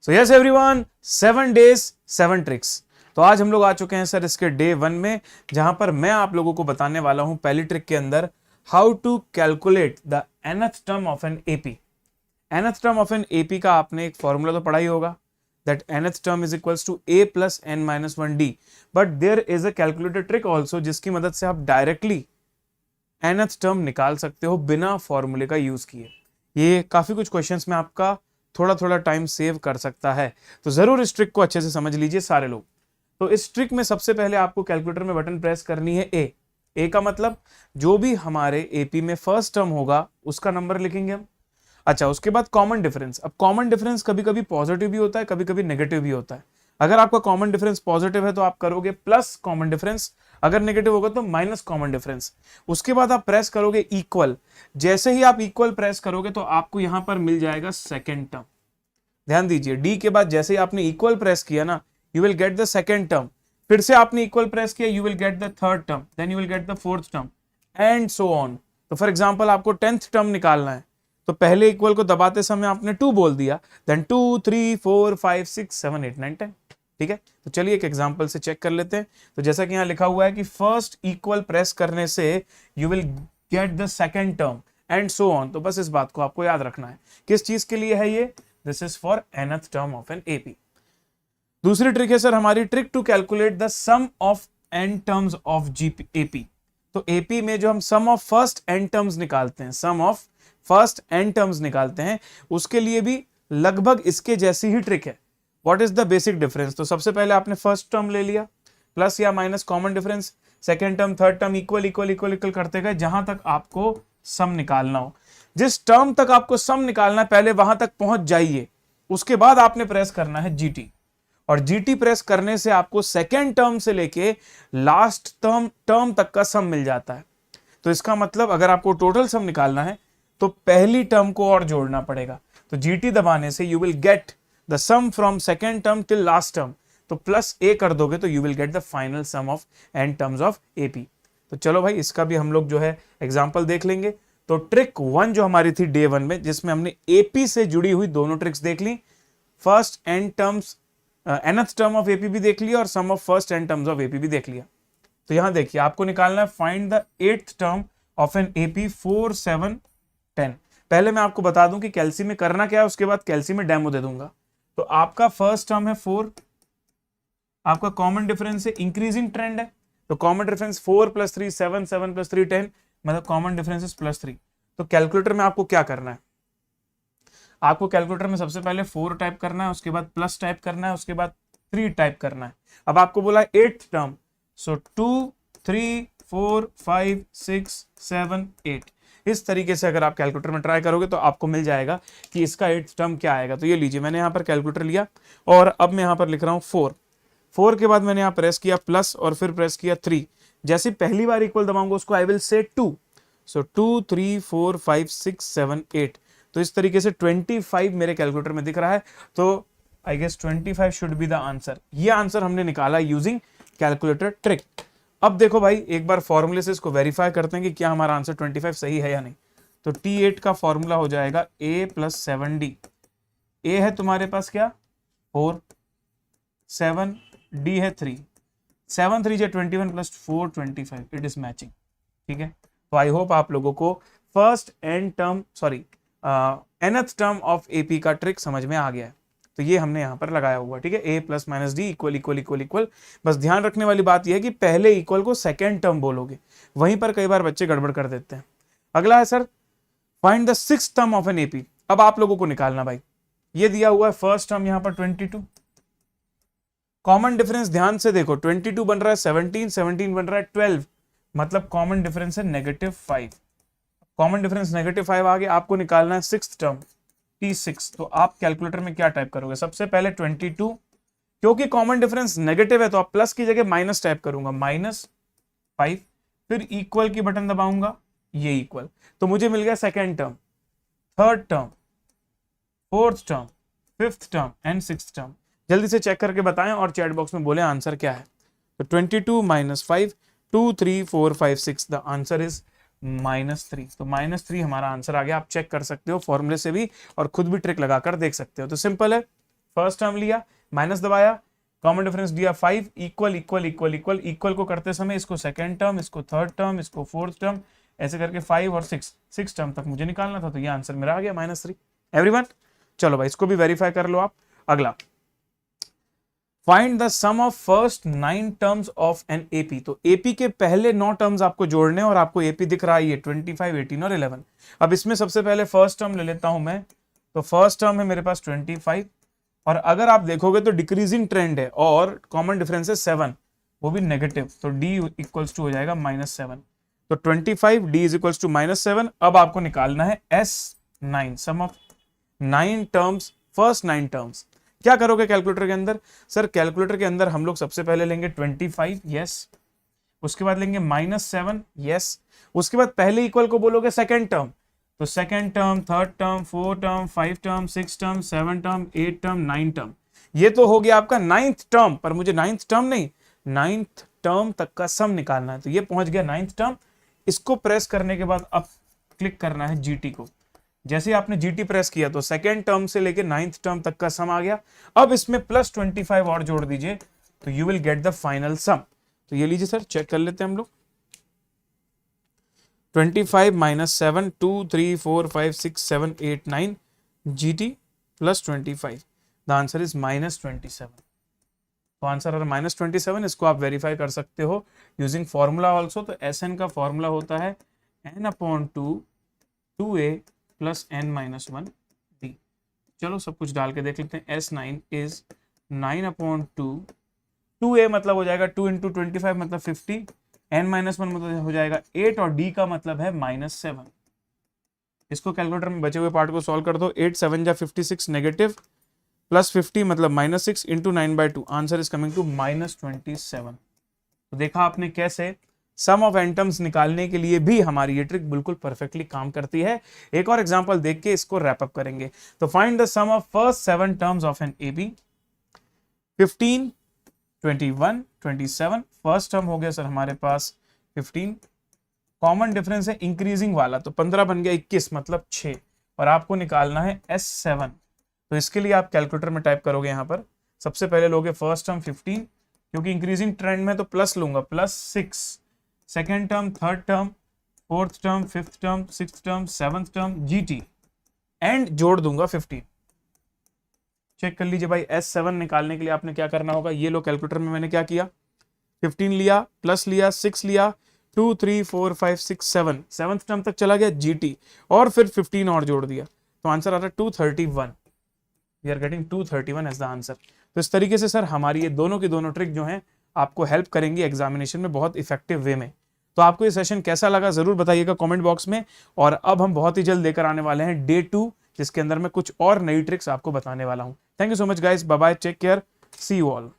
So yes everyone, 7 days 7 tricks. तो आज हम लोग आ चुके हैं सर इसके डे 1 में, जहां पर मैं आप लोगों को बताने वाला हूं पहली ट्रिक के अंदर how to calculate the nth term of an AP. nth term of an AP का आपने एक फॉर्मूला तो पढ़ा ही होगा, that nth term is equals to a plus n minus 1d। But there is a calculated trick also, जिसकी मदद से आप डायरेक्टली nth टर्म निकाल सकते हो बिना फॉर्मूले का यूज किए। ये काफी कुछ क्वेश्चंस में आपका थोड़ा थोड़ा टाइम सेव कर सकता है, तो जरूर इस ट्रिक को अच्छे से समझ लीजिए सारे लोग। तो इस ट्रिक में सबसे पहले आपको कैलकुलेटर में बटन प्रेस करनी है ए का मतलब जो भी हमारे एपी में फर्स्ट टर्म होगा उसका नंबर लिखेंगे हम। अच्छा, उसके बाद कॉमन डिफरेंस। अब कॉमन डिफरेंस कभी कभी पॉजिटिव भी होता है, कभी कभी नेगेटिव भी होता है। अगर आपका कॉमन डिफरेंस पॉजिटिव है तो आप करोगे प्लस कॉमन डिफरेंस, अगर नेगेटिव होगा तो माइनस कॉमन डिफरेंस। उसके बाद आप प्रेस करोगे इक्वल। जैसे ही आप इक्वल प्रेस करोगे तो आपको यहां पर मिल जाएगा सेकेंड टर्म। ध्यान दीजिए, डी के बाद जैसे ही आपने इक्वल प्रेस किया ना, you will get the second term. फिर से आपने इक्वल प्रेस किया, you will get the third term, then you will get the fourth term and so on. तो फॉर एग्जांपल आपको 10th टर्म निकालना है, तो पहले इक्वल को दबाते समय आपने 2 बोल दिया, देन 2 3 4 5 6 7 8 9 10। ठीक है, तो चलिए एक एग्जांपल से चेक कर लेते हैं। तो जैसा कि यहां लिखा हुआ है कि फर्स्ट इक्वल प्रेस करने से you will get the second term and so on. तो बस इस बात को आपको याद रखना है। किस चीज के लिए है ये? This is for nth term of an AP. दूसरी ट्रिक है सर हमारी trick to calculate the sum of n terms of AP. तो एपी में जो हम sum of first n terms निकालते हैं, sum of first n terms निकालते हैं, उसके लिए भी लगभग इसके जैसी ही ट्रिक है। What is the basic difference? तो सबसे पहले आपने फर्स्ट टर्म ले लिया, प्लस या minus common difference, second term third term equal equal equal equal करते गए जहां तक आपको सम निकालना हो। जिस टर्म तक आपको सम निकालना है पहले वहां तक पहुंच जाइए, उसके बाद आपने प्रेस करना है जीटी। और जीटी प्रेस करने से आपको सेकेंड टर्म से लेके लास्ट टर्म तक का सम मिल जाता है। तो इसका मतलब अगर आपको टोटल सम निकालना है तो पहली टर्म को और जोड़ना पड़ेगा। तो जीटी दबाने से you will get the sum from second term till last term. तो प्लस ए कर दोगे तो you will get the final sum of n terms of AP. तो चलो भाई, इसका भी हम लोग जो है एग्जाम्पल देख लेंगे। तो ट्रिक 1 जो हमारी थी डे 1 में, जिसमें हमने एपी से जुड़ी हुई दोनों ट्रिक्स देख ली, first n terms nth term of AP भी देख लिया और sum of first n terms of AP भी देख लिया। तो यहां देखिए आपको निकालना है find the 8th term of an AP 4 7 10। पहले मैं आपको बता दूं कि कैल्सी में करना क्या है, उसके बाद कैल्सी में डेमो दे दूंगा। तो आपका फर्स्ट टर्म है 4, आपका कॉमन डिफरेंस है इंक्रीजिंग ट्रेंड है, तो कॉमन डिफरेंस 4 + 3 7 7 + 3 10, मतलब कॉमन डिफरेंस इज +3। तो कैलकुलेटर में आपको क्या करना है? आपको कैलकुलेटर में सबसे पहले 4 टाइप करना है, उसके बाद प्लस टाइप करना है, उसके बाद 3 टाइप करना है। अब आपको बोला 8th टर्म, सो 2 3 4 5 6 7 8। इस तरीके से अगर आप कैलकुलेटर में ट्राई करोगे तो आपको मिल जाएगा कि इसका 8th टर्म क्या आएगा। तो ये लीजिए, मैंने यहाँ पर कैलकुलेटर लिया और अब मैं यहाँ पर लिख रहा हूँ 4 के बाद मैंने यहाँ प्रेस किया प्लस और फिर प्रेस किया 3। जैसे पहली बार इक्वल दबाऊंगा उसको आई विल से 2, सो 2 3 4 5 6 7 8। तो इस तरीके से 25 मेरे कैलकुलेटर में दिख रहा है। तो I guess 25 should be the answer. ये आंसर हमने निकाला यूजिंग कैलकुलेटर ट्रिक। अब देखो भाई, एक बार फॉर्मूले से इसको वेरीफाई करते हैं कि क्या हमारा आंसर 25 सही है या नहीं। तो T8 का फॉर्मूला हो जाएगा a + 7d। a है तुम्हारे पास क्या 4, 7, d है 3, 7 3 × 21 + 4 25। It is matching. ठीक है, तो आई होप आप लोगों को first nth term of AP का ट्रिक समझ में आ गया है। तो ये हमने यहां पर लगाया हुआ। ठीक है, a + -d equal equal equal equal. बस ध्यान रखने वाली बात यह है कि पहले इक्वल को सेकेंड टर्म बोलोगे, वहीं पर कई बार बच्चे गड़बड़ कर देते हैं। अगला है sir find the 6th term of an AP. अब आप लोगों को निकालना भाई, ये दिया हुआ है फर्स्ट टर्म यहां पर 22, कॉमन डिफरेंस ध्यान से देखो, 22 बन रहा है 17, 17 बन रहा है 12, मतलब कॉमन डिफरेंस है -5। कॉमन डिफरेंस -5 आ गया। आपको निकालना है 6th टर्म T6। तो आप कैलकुलेटर में क्या टाइप करोगे? सबसे पहले 22, क्योंकि कॉमन डिफरेंस नेगेटिव है तो आप प्लस की जगह माइनस टाइप करूंगा, -5, फिर इक्वल की बटन दबाऊंगा, ये इक्वल। तो मुझे मिल गया second term, third term, fourth term, 5th term and 6th term. जल्दी से चेक करके बताएं और चैट बॉक्स में बोले आंसर क्या है। तो 22 - 5 2 3 4 5 6, द आंसर इज -3। तो -3 हमारा आंसर आ गया। आप चेक कर सकते हो फॉर्मूले से भी और खुद भी ट्रिक लगाकर देख सकते हो। तो सिंपल है, फर्स्ट टर्म लिया, माइनस दबाया, कॉमन डिफरेंस दिया 5, equal equal equal equal equal को करते समय इसको सेकंड टर्म, इसको थर्ड टर्म, इसको फोर्थ टर्म, ऐसे करके 5 और 6 टर्म तक मुझे निकालना था, तो ये आंसर मेरा आ गया -3। एवरीवन, चलो भाई इसको भी वेरीफाई कर लो आप। अगला, find the sum of first 9 terms of an AP. तो एपी के पहले 9 टर्म्स आपको जोड़ने, और आपको एपी दिख रहा है ये 25, 18 और 11। अब इसमें सबसे पहले फर्स्ट टर्म ले लेता हूं मैं, तो फर्स्ट टर्म है मेरे पास 25, और अगर आप देखोगे तो डिक्रीजिंग ट्रेंड है और कॉमन डिफरेंस है 7, वो भी नेगेटिव, तो d इक्वल्स टू हो जाएगा -7। तो 25 d इज इक्वल्स टू -7। अब आपको निकालना है S9, sum of 9 terms, first 9 terms. क्या करोगे कैलकुलेटर के अंदर? सर कैलकुलेटर के अंदर हम लोग सबसे पहले लेंगे 25, यस, उसके बाद लेंगे -7, यस, उसके बाद पहले इक्वल को बोलोगे सेकेंड टर्म, तो second term, third term, 4 term, 5 term, 6 term, 7 term, 8 term, 9 term. ये तो हो गया आपका 9th टर्म, पर मुझे 9th टर्म नहीं, 9th टर्म तक का सम निकालना है। तो ये पहुंच गया 9th टर्म। इसको प्रेस करने के बाद अब क्लिक करना है जीटी को। जैसे आपने जीटी प्रेस किया तो सेकेंड टर्म से लेके 9th टर्म तक का सम आ गया। अब इसमें +25 और जोड़ दीजिए, तो you will get the final sum. तो ये लीजिए सर, चेक कर लेते हैं हम लोग। 25 - 7, 2, 3, 4, 5, 6, 7, 8, 9 GT +25, द आंसर इज -27। तो आंसर है -27। इसको आप वेरीफाई कर सकते हो यूजिंग फॉर्मूला ऑल्सो। तो SN का फॉर्मूला होता है n/2 2a + n-1 d। चलो सब कुछ डाल के देख लेते हैं। S9 इज 9/2, 2a मतलब हो जाएगा 2 × 25 मतलब 50, n-1 मतलब हो जाएगा 8, और d का मतलब है -7। इसको कैलकुलेटर में बचे हुए पार्ट को सॉल्व कर दो। 8 7 जा 56 नेगेटिव, +50 मतलब -6 × 9/2, आंसर इज कमिंग टू -27। तो देखा आपने कैसे सम ऑफ एन टर्म्स निकालने के लिए भी हमारी ये ट्रिक बिल्कुल परफेक्टली काम करती है। एक और एग्जांपल देख के इसको रैप अप करेंगे। तो find the sum of first 7 terms of an AP. 15, 21, 27, first term हो गया सर हमारे पास 15, कॉमन डिफरेंस है इंक्रीजिंग वाला, तो 15 बन गया 21 मतलब 6, और आपको निकालना है S7। तो इसके लिए आप कैलकुलेटर में टाइप करोगे, यहाँ पर सबसे पहले लोगे फर्स्ट टर्म 15, क्योंकि इंक्रीजिंग ट्रेंड में तो प्लस लूंगा, +6, second term, third term, fourth term, fifth term, sixth term, seventh term, GT, and जोड़ दूंगा 15। चेक कर लीजिए भाई, S7 निकालने के लिए आपने क्या करना होगा। ये लो कैलकुलेटर में मैंने क्या किया, 15 लिया, प्लस लिया, 6 लिया, 2, 3, 4, 5, 6, 7, सेवंथ टर्म तक चला गया GT, और फिर 15 और जोड़ दिया, तो आंसर आ रहा है 231। We are getting 231 as the answer. तो इस तरीके से सर हमारी ये दोनों की दोनों ट्रिक जो हैं आपको हेल्प करेंगी एग्जामिनेशन में बहुत इफेक्टिव वे में। तो आपको ये सेशन कैसा लगा जरूर बताइएगा कमेंट बॉक्स में। और अब हम बहुत ही जल्द लेकर आने वाले हैं डे 2, जिसके अंदर मैं कुछ और नई ट्रिक्स आपको बताने वाला हूं। Thank you so much guys, bye bye, take care, see you all.